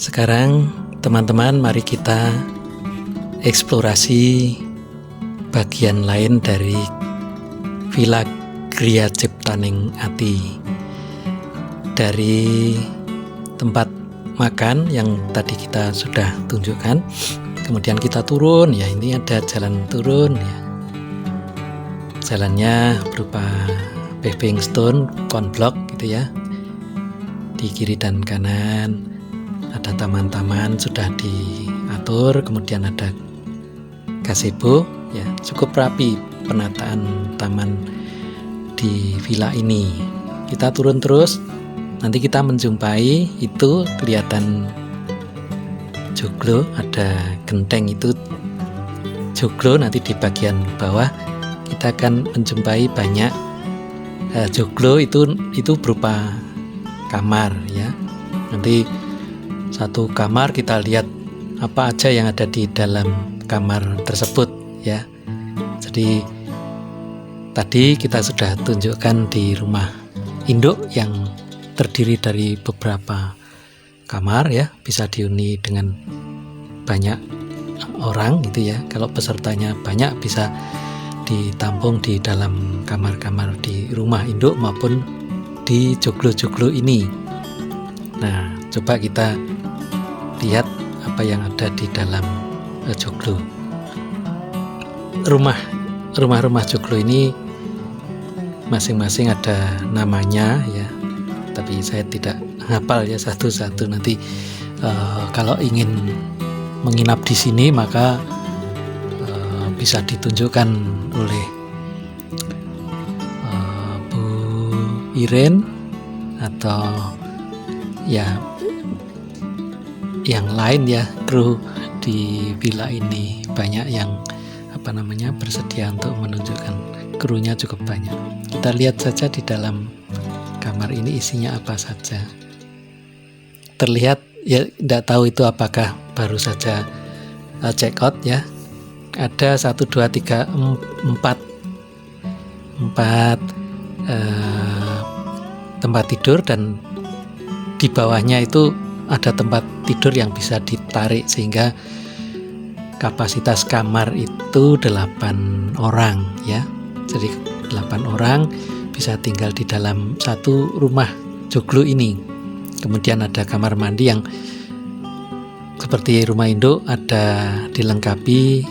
Sekarang teman-teman, mari kita eksplorasi bagian lain dari Villa Griya Ciptaning Ati. Dari tempat makan yang tadi kita sudah tunjukkan, kemudian kita turun, ya ini ada jalan turun ya. Jalannya berupa paving stone, konblok gitu ya. Di kiri dan kanan ada taman-taman sudah diatur, kemudian ada gazebo ya, cukup rapi penataan taman di villa ini. Kita turun terus, nanti kita menjumpai itu kelihatan joglo, ada genteng itu joglo. Nanti di bagian bawah kita akan menjumpai banyak joglo, itu berupa kamar ya. Nanti satu kamar kita lihat apa aja yang ada di dalam kamar tersebut ya. Jadi tadi kita sudah tunjukkan di rumah induk yang terdiri dari beberapa kamar ya, bisa dihuni dengan banyak orang gitu ya. Kalau pesertanya banyak bisa ditampung di dalam kamar-kamar di rumah induk maupun di joglo-joglo ini. Nah, coba kita lihat apa yang ada di dalam joglo. Rumah-rumah joglo ini masing-masing ada namanya ya, tapi saya tidak hafal ya satu-satu. Nanti kalau ingin menginap di sini maka bisa ditunjukkan oleh Bu Iren atau ya yang lain ya, kru di villa ini. Banyak yang bersedia untuk menunjukkan, krunya cukup banyak. Kita lihat saja di dalam kamar ini isinya apa saja. Terlihat ya, tidak tahu itu apakah baru saja check out ya. Ada 1, 2, 3, 4 tempat tidur, dan di bawahnya itu ada tempat tidur yang bisa ditarik sehingga kapasitas kamar itu 8 orang ya. Jadi 8 orang bisa tinggal di dalam satu rumah joglo ini. Kemudian ada kamar mandi yang seperti rumah induk, ada dilengkapi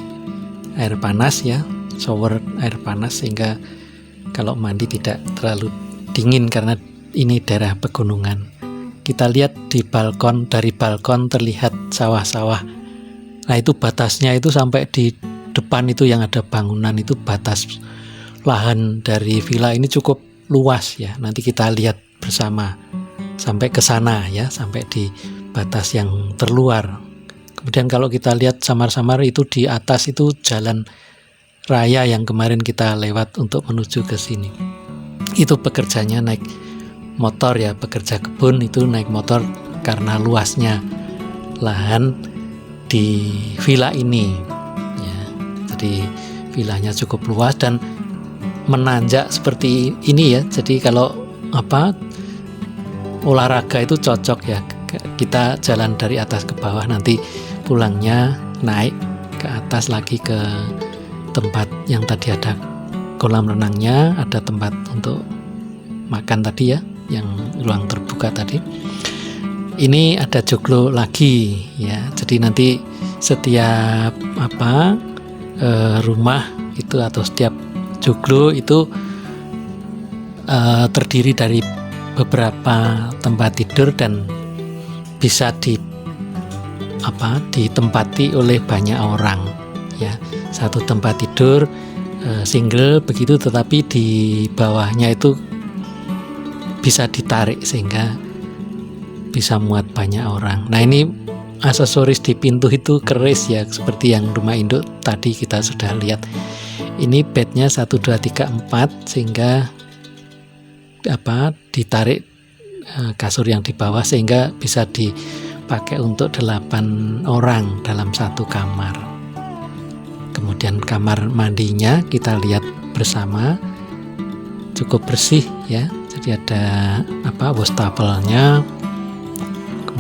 air panas ya, shower air panas, sehingga kalau mandi tidak terlalu dingin karena ini daerah pegunungan. Kita lihat di balkon, dari balkon terlihat sawah-sawah. Nah itu batasnya itu sampai di depan itu yang ada bangunan, itu batas lahan dari villa ini cukup luas ya. Nanti kita lihat bersama sampai ke sana ya, sampai di batas yang terluar. Kemudian kalau kita lihat samar-samar itu di atas itu jalan raya yang kemarin kita lewat untuk menuju ke sini. Itu pekerjanya naik motor ya, pekerja kebun itu naik motor karena luasnya lahan di villa ini ya. Jadi villanya cukup luas dan menanjak seperti ini ya. Jadi kalau olahraga itu cocok ya, kita jalan dari atas ke bawah, nanti pulangnya naik ke atas lagi ke tempat yang tadi ada kolam renangnya, ada tempat untuk makan tadi ya, yang ruang terbuka tadi. Ini ada joglo lagi ya. Jadi nanti setiap rumah itu atau setiap joglo itu terdiri dari beberapa tempat tidur dan bisa ditempati oleh banyak orang ya. Satu tempat tidur single begitu, tetapi di bawahnya itu bisa ditarik sehingga bisa muat banyak orang. Nah ini aksesoris di pintu itu keris ya, seperti yang rumah induk tadi kita sudah lihat. Ini bednya 1, 2, 3, 4 sehingga ditarik kasur yang di bawah sehingga bisa dipakai untuk 8 orang dalam satu kamar. Kemudian kamar mandinya kita lihat bersama, cukup bersih ya. Jadi ada wastafel-nya,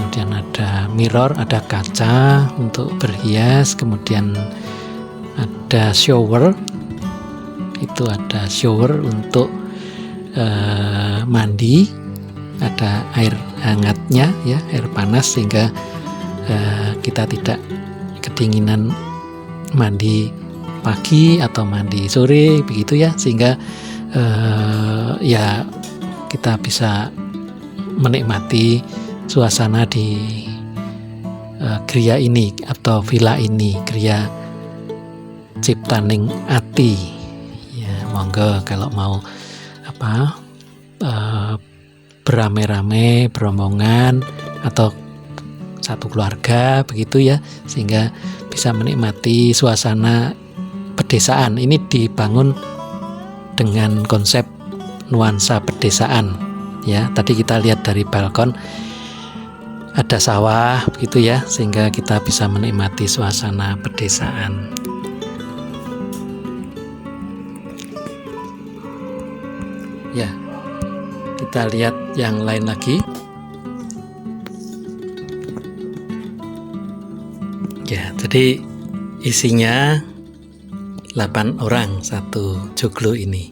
kemudian ada mirror, ada kaca untuk berhias, kemudian ada shower, itu ada shower untuk mandi, ada air hangatnya ya, air panas sehingga kita tidak kedinginan mandi pagi atau mandi sore begitu ya, sehingga ya kita bisa menikmati suasana di griya ini atau villa ini, griya Ciptaning Ati ya. Monggo kalau mau beramai-ramai, berombongan atau satu keluarga begitu ya, sehingga bisa menikmati suasana pedesaan. Ini dibangun dengan konsep nuansa pedesaan ya. Tadi kita lihat dari balkon ada sawah begitu ya, sehingga kita bisa menikmati suasana pedesaan. Ya, kita lihat yang lain lagi. Ya, jadi isinya 8 orang satu joglo ini.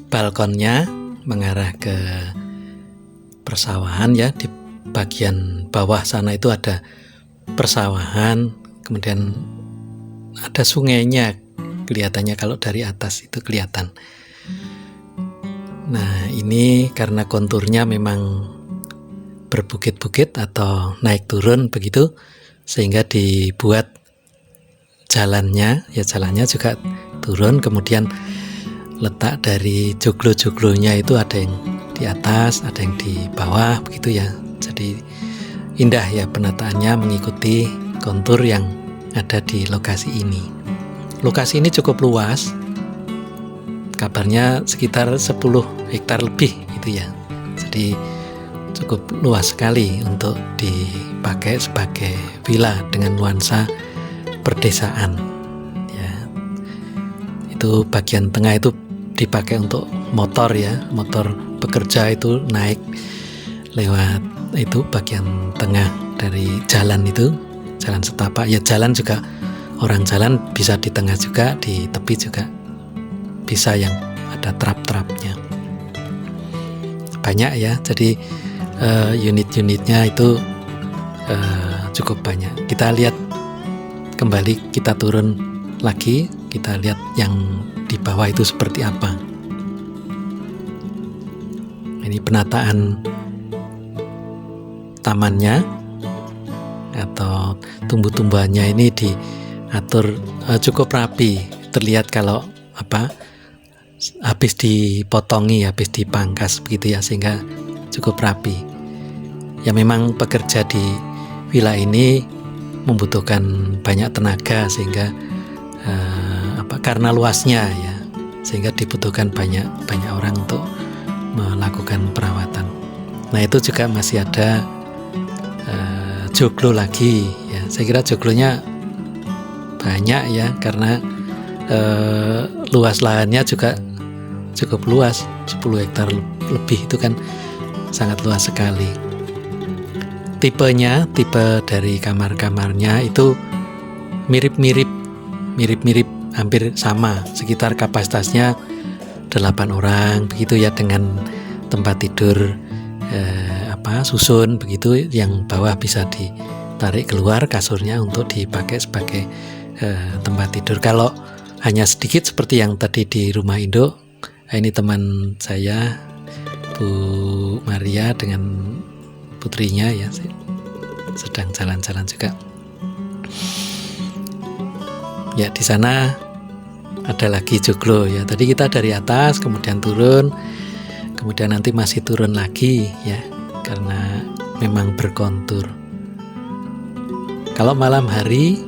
Balkonnya mengarah ke persawahan ya, di bagian bawah sana itu ada persawahan, kemudian ada sungainya, kelihatannya kalau dari atas itu kelihatan. Nah, ini karena konturnya memang berbukit-bukit atau naik turun begitu, sehingga dibuat jalannya juga turun, kemudian letak dari joglo-joglonya itu ada yang di atas, ada yang di bawah begitu ya. Jadi indah ya penataannya mengikuti kontur yang ada di lokasi ini. Lokasi ini cukup luas, kabarnya sekitar 10 hektar lebih gitu ya. Jadi cukup luas sekali untuk dipakai sebagai villa dengan nuansa perdesaan ya. Itu bagian tengah itu dipakai untuk motor ya, motor pekerja itu naik lewat itu bagian tengah dari jalan itu, jalan setapak ya. Jalan juga, orang jalan bisa di tengah juga, di tepi juga bisa yang ada trap-trapnya. Banyak ya, jadi unit-unitnya itu cukup banyak. Kita lihat kembali, kita turun lagi, kita lihat yang di bawah itu seperti apa. Ini penataan tamannya atau tumbuh-tumbuhannya ini diatur cukup rapi. Terlihat kalau habis dipotongi, habis dipangkas begitu ya, sehingga cukup rapi. Ya memang pekerja di villa ini membutuhkan banyak tenaga, sehingga karena luasnya ya, sehingga dibutuhkan banyak orang untuk melakukan perawatan. Nah, itu juga masih ada joglo lagi ya. Saya kira joglonya banyak ya, karena luas lahannya juga cukup luas, 10 hektar lebih, itu kan sangat luas sekali. Tipe dari kamar-kamarnya itu mirip-mirip, hampir sama, sekitar kapasitasnya 8 orang begitu ya, dengan tempat tidur susun begitu, yang bawah bisa ditarik keluar kasurnya untuk dipakai sebagai tempat tidur. Kalau hanya sedikit seperti yang tadi di rumah induk, ini teman saya Bu Maria dengan putrinya ya, sedang jalan-jalan juga. Ya, di sana ada lagi joglo ya. Tadi kita dari atas kemudian turun, kemudian nanti masih turun lagi ya, karena memang berkontur. Kalau malam hari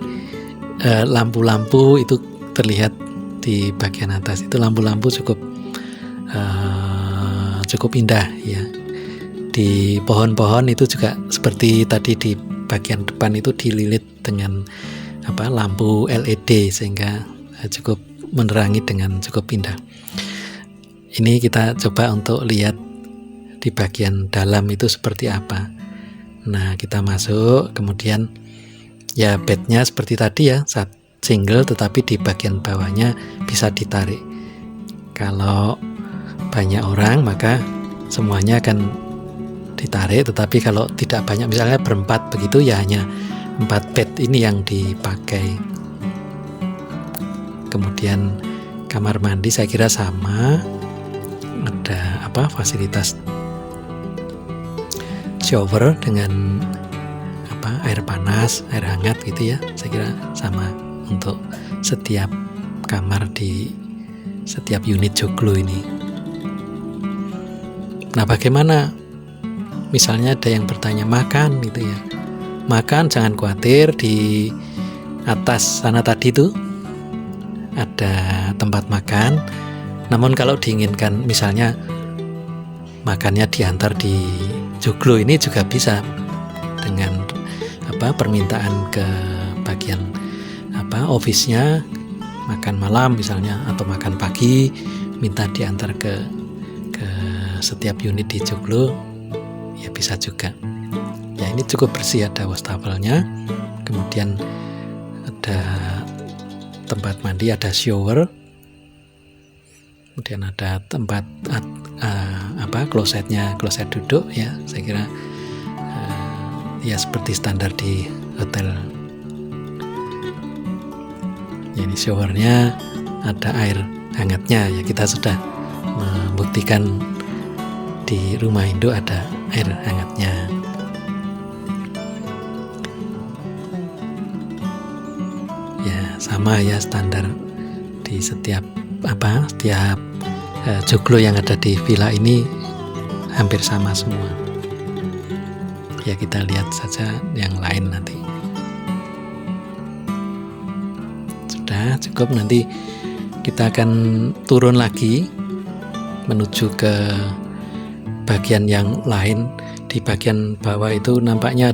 lampu-lampu itu terlihat di bagian atas, itu lampu-lampu cukup indah ya. Di pohon-pohon itu juga seperti tadi di bagian depan itu dililit dengan lampu LED, sehingga cukup menerangi dengan cukup indah. Ini kita coba untuk lihat di bagian dalam itu seperti apa. Nah, kita masuk, kemudian ya bednya seperti tadi ya, single tetapi di bagian bawahnya bisa ditarik. Kalau banyak orang maka semuanya akan ditarik, tetapi kalau tidak banyak, misalnya berempat begitu, ya hanya 4 bed ini yang dipakai. Kemudian kamar mandi saya kira sama, ada fasilitas shower dengan air panas, air hangat gitu ya. Saya kira sama untuk setiap kamar di setiap unit joglo ini. Nah, bagaimana misalnya ada yang bertanya makan gitu ya. Makan jangan khawatir, di atas sana tadi itu ada tempat makan. Namun kalau diinginkan misalnya makannya diantar di joglo ini juga bisa dengan permintaan ke bagian office-nya, makan malam misalnya atau makan pagi, minta diantar ke setiap unit di joglo, ya bisa juga. Ya, ini cukup bersih, ada wastafelnya, kemudian ada tempat mandi, ada shower, kemudian ada tempat klosetnya, kloset duduk ya. Saya kira ya seperti standar di hotel. Jadi showernya ada air hangatnya ya, kita sudah membuktikan di rumah Indo ada air hangatnya. Ya sama ya, standar di setiap joglo yang ada di villa ini hampir sama semua. Ya, kita lihat saja yang lain nanti. Sudah cukup, nanti kita akan turun lagi menuju ke bagian yang lain. Di bagian bawah itu nampaknya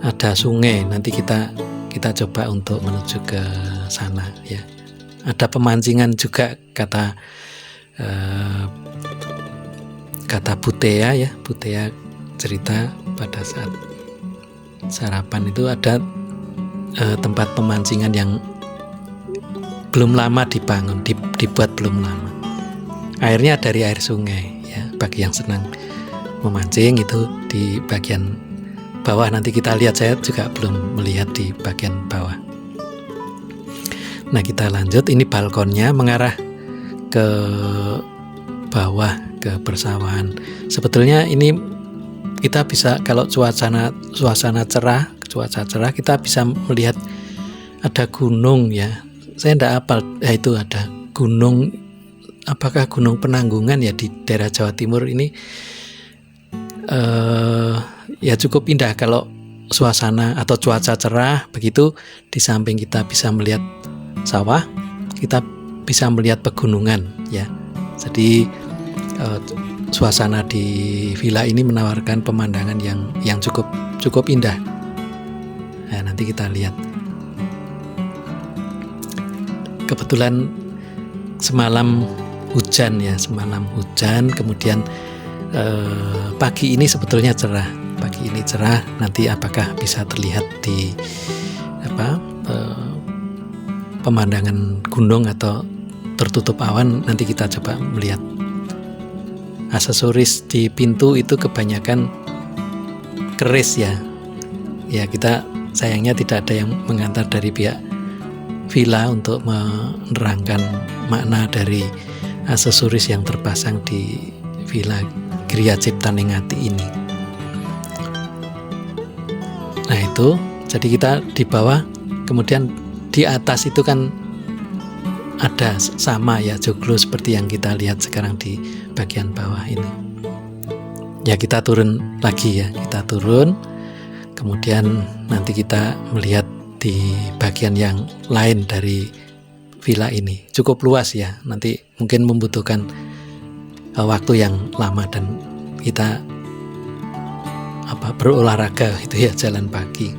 ada sungai. Nanti kita coba untuk menuju ke sana ya. Ada pemancingan juga, kata Butea ya. Butea cerita pada saat sarapan itu ada tempat pemancingan yang belum lama dibangun, dibuat belum lama. Airnya dari air sungai ya. Bagi yang senang memancing itu di bagian bawah, nanti kita lihat, saya juga belum melihat di bagian bawah. Nah, kita lanjut, ini balkonnya mengarah ke bawah ke persawahan. Sebetulnya ini kita bisa, kalau suasana cerah, cuaca cerah, kita bisa melihat ada gunung ya. Saya tidak hafal, itu ada gunung, apakah Gunung Penanggungan ya di daerah Jawa Timur ini. Ya cukup indah kalau suasana atau cuaca cerah begitu. Di samping kita bisa melihat sawah, kita bisa melihat pegunungan ya. Jadi suasana di villa ini menawarkan pemandangan yang cukup indah. Nah, nanti kita lihat. Kebetulan semalam hujan ya, kemudian pagi ini sebetulnya cerah. Pagi ini cerah, nanti apakah bisa terlihat di pemandangan gunung atau tertutup awan, nanti kita coba melihat. Aksesoris di pintu itu kebanyakan keris ya. Ya, kita sayangnya tidak ada yang mengantar dari pihak villa untuk menerangkan makna dari aksesoris yang terpasang di villa Griya Ciptaningati ini. Nah, itu jadi kita di bawah, kemudian di atas itu kan ada sama ya, joglo seperti yang kita lihat sekarang di bagian bawah ini. Ya, kita turun lagi ya, kita turun, kemudian nanti kita melihat di bagian yang lain dari villa ini. Cukup luas ya, nanti mungkin membutuhkan waktu yang lama dan kita berolahraga itu ya, jalan pagi.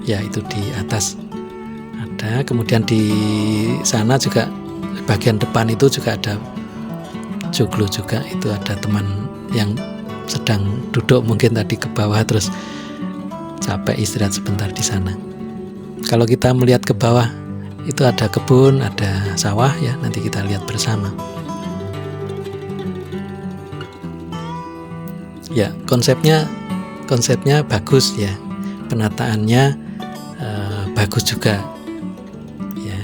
Ya, itu di atas ada, kemudian di sana juga bagian depan itu juga ada joglo juga, itu ada teman yang sedang duduk mungkin tadi ke bawah terus capek istirahat sebentar di sana. Kalau kita melihat ke bawah itu ada kebun, ada sawah ya, nanti kita lihat bersama. Ya, konsepnya bagus ya, penataannya bagus juga ya.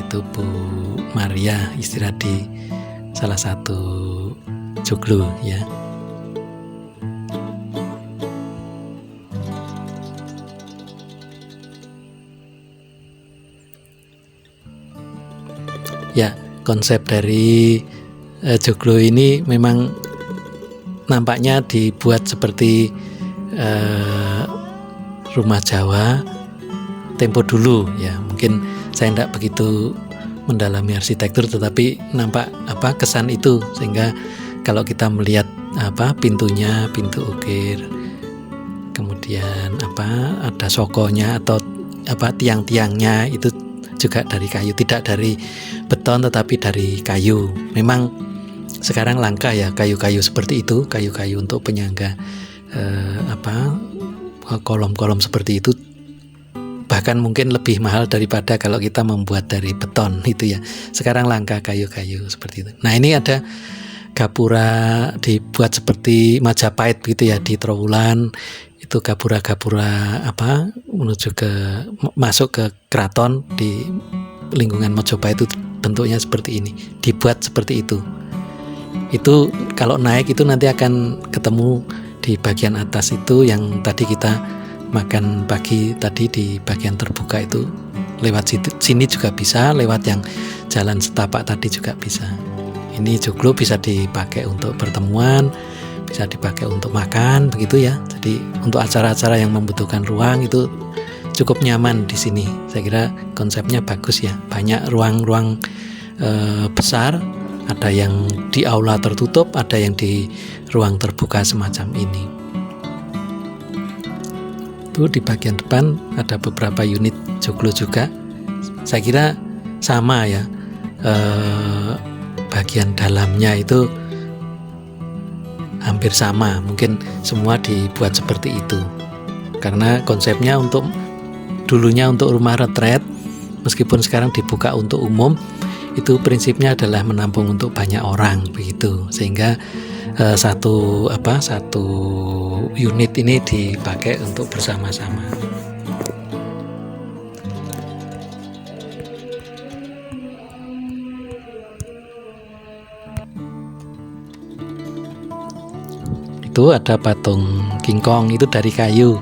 Itu Bu Maria istirahat di salah satu joglo ya. Ya, konsep dari joglo ini memang nampaknya dibuat seperti rumah Jawa tempo dulu ya. Mungkin saya tidak begitu mendalami arsitektur, tetapi nampak kesan itu, sehingga kalau kita melihat pintunya, pintu ukir, kemudian ada sokonya atau tiang-tiangnya itu juga dari kayu, tidak dari beton tetapi dari kayu. Memang sekarang langka ya kayu-kayu seperti itu, kayu-kayu untuk penyangga kolom-kolom seperti itu, bahkan mungkin lebih mahal daripada kalau kita membuat dari beton itu ya. Sekarang langka kayu-kayu seperti itu. Nah, ini ada gapura dibuat seperti Majapahit begitu ya, di Trowulan itu gapura-gapura menuju ke masuk ke keraton di lingkungan Majapahit itu bentuknya seperti ini, dibuat seperti itu. Itu kalau naik itu nanti akan ketemu di bagian atas itu yang tadi kita makan pagi tadi, di bagian terbuka itu. Lewat sini juga bisa, lewat yang jalan setapak tadi juga bisa. Ini joglo bisa dipakai untuk pertemuan, bisa dipakai untuk makan begitu ya. Jadi untuk acara-acara yang membutuhkan ruang itu cukup nyaman di sini. Saya kira konsepnya bagus ya. Banyak ruang-ruang besar, ada yang di aula tertutup, ada yang di ruang terbuka semacam ini. Itu di bagian depan ada beberapa unit joglo juga. Saya kira sama ya. Bagian dalamnya itu hampir sama, mungkin semua dibuat seperti itu karena konsepnya dulunya untuk rumah retret, meskipun sekarang dibuka untuk umum, itu prinsipnya adalah menampung untuk banyak orang begitu, sehingga satu unit ini dipakai untuk bersama-sama. Itu ada patung King Kong itu dari kayu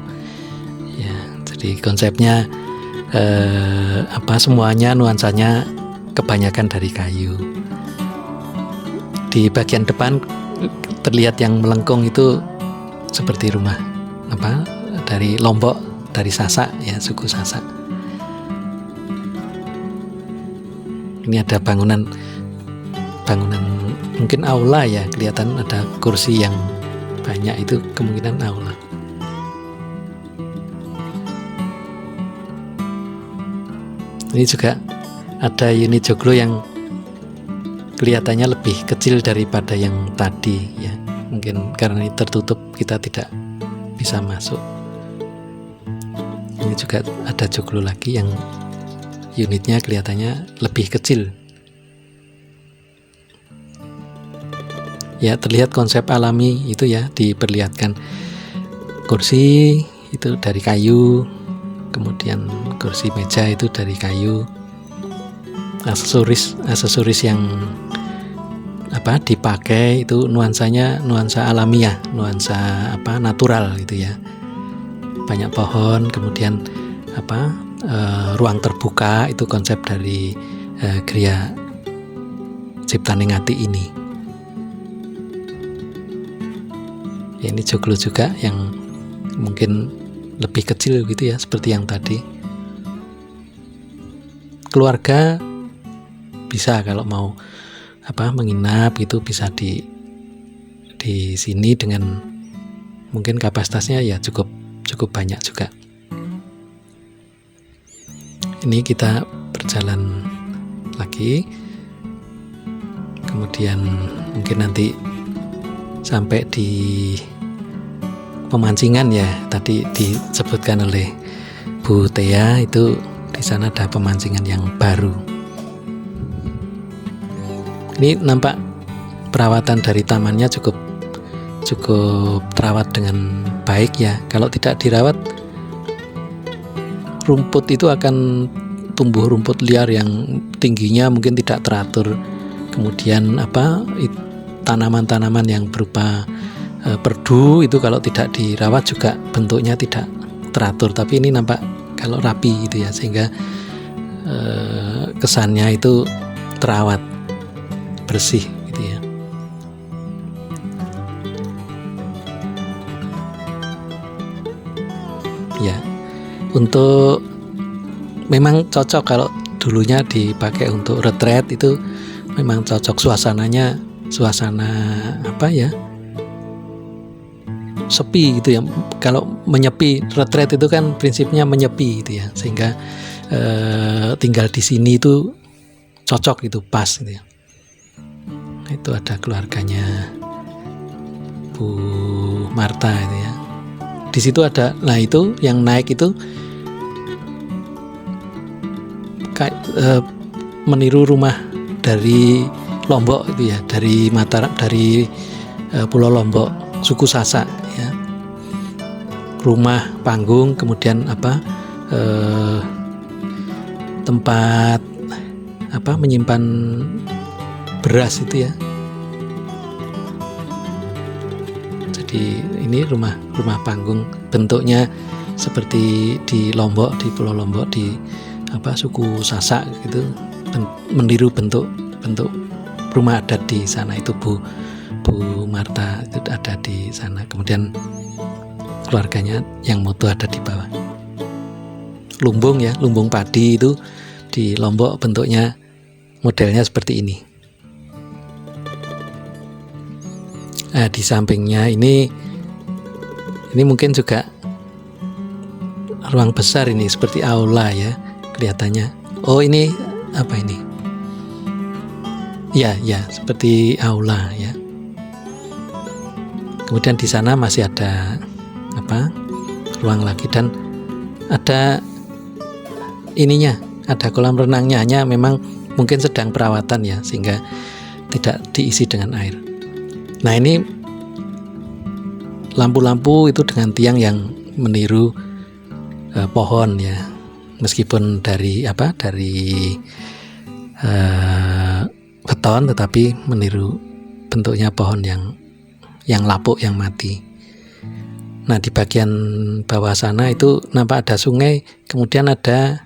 ya. Jadi konsepnya semuanya nuansanya kebanyakan dari kayu. Di bagian depan terlihat yang melengkung itu seperti rumah dari Lombok, dari Sasak ya, suku Sasak. Ini ada bangunan mungkin aula ya, kelihatan ada kursi yang banyak, itu kemungkinan aula. Ini juga ada unit joglo yang kelihatannya lebih kecil daripada yang tadi ya. Mungkin karena ini tertutup kita tidak bisa masuk. Ini juga ada joglo lagi yang unitnya kelihatannya lebih kecil. Ya, terlihat konsep alami itu ya, diperlihatkan. Kursi itu dari kayu, kemudian kursi meja itu dari kayu. Aksesoris yang dipakai itu nuansanya nuansa alamiah, nuansa natural gitu ya. Banyak pohon, kemudian ruang terbuka, itu konsep dari Gria Ciptaningati ini. Ya, ini joglo juga yang mungkin lebih kecil gitu ya, seperti yang tadi. Keluarga bisa kalau mau menginap gitu, bisa di sini dengan mungkin kapasitasnya ya cukup banyak juga. Ini kita berjalan lagi, kemudian mungkin nanti sampai di pemancingan ya, tadi disebutkan oleh Bu Tea, itu di sana ada pemancingan yang baru. Ini nampak perawatan dari tamannya cukup terawat dengan baik ya. Kalau tidak dirawat, rumput itu akan tumbuh rumput liar yang tingginya mungkin tidak teratur. Kemudian tanaman-tanaman yang berupa perdu itu kalau tidak dirawat juga bentuknya tidak teratur. Tapi ini nampak kalau rapi gitu ya, sehingga kesannya itu terawat, bersih gitu ya. Ya, untuk memang cocok kalau dulunya dipakai untuk retreat, itu memang cocok. Suasana sepi gitu ya. Kalau menyepi, retreat itu kan prinsipnya menyepi gitu ya, sehingga tinggal di sini itu cocok, itu pas gitu ya. Itu ada keluarganya Bu Marta itu ya. Di situ ada, nah itu yang naik itu meniru rumah dari Lombok itu ya, dari Mataram, dari Pulau Lombok, suku Sasak ya. Rumah panggung, kemudian tempat menyimpan beras itu ya. Jadi ini rumah panggung, bentuknya seperti di Lombok, di Pulau Lombok, di suku Sasak gitu, meniru bentuk rumah adat di sana. Itu Bu Marta itu ada di sana. Kemudian keluarganya yang moto ada di bawah. Lumbung ya, lumbung padi itu di Lombok bentuknya modelnya seperti ini. Nah, di sampingnya ini mungkin juga ruang besar, ini seperti aula ya kelihatannya. Oh, ini apa ini? Ya, seperti aula ya. Kemudian di sana masih ada ruang lagi, dan ada ininya, ada kolam renangnya, hanya memang mungkin sedang perawatan ya, sehingga tidak diisi dengan air. Nah, ini lampu-lampu itu dengan tiang yang meniru pohon ya, meskipun dari beton, tetapi meniru bentuknya pohon yang lapuk, yang mati. Nah, di bagian bawah sana itu nampak ada sungai, kemudian ada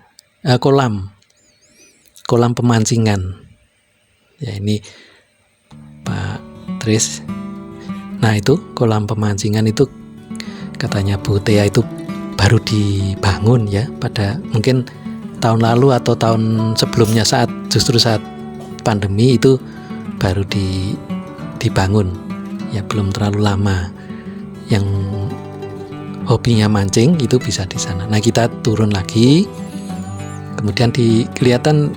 kolam pemancingan ya, ini Pak Tris. Nah, itu kolam pemancingan itu katanya Bu Tea itu baru dibangun ya, pada mungkin tahun lalu atau tahun sebelumnya, justru saat pandemi itu baru dibangun ya, belum terlalu lama. Yang hobinya mancing itu bisa di sana. Nah, kita turun lagi, kemudian kelihatan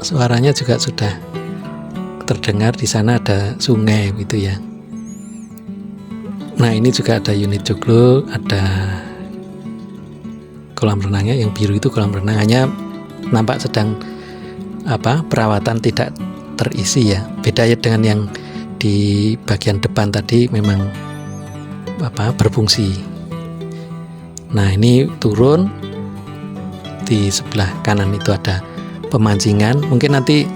suaranya juga sudah terdengar, di sana ada sungai gitu ya. Nah, ini juga ada unit joglo, ada kolam renangnya, yang biru itu kolam renang, hanya nampak sedang perawatan, tidak terisi ya. Beda ya dengan yang di bagian depan tadi, memang berfungsi. Nah, ini turun, di sebelah kanan itu ada pemancingan. Mungkin nanti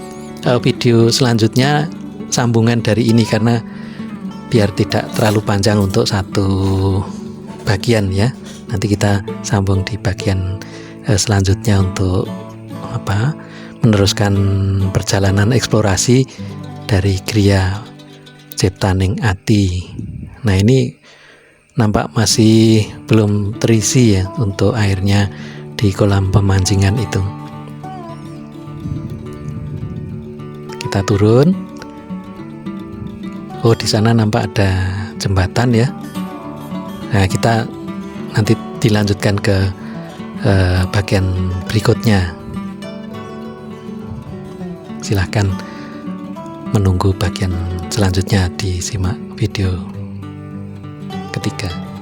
video selanjutnya sambungan dari ini, karena biar tidak terlalu panjang untuk satu bagian ya. Nanti kita sambung di bagian selanjutnya untuk meneruskan perjalanan eksplorasi dari Gria Ciptaning Ati. Nah, ini nampak masih belum terisi ya untuk airnya di kolam pemancingan itu. Kita turun. Oh, di sana nampak ada jembatan ya. Nah, kita nanti dilanjutkan ke bagian berikutnya. Silahkan menunggu bagian selanjutnya disimak video ketiga.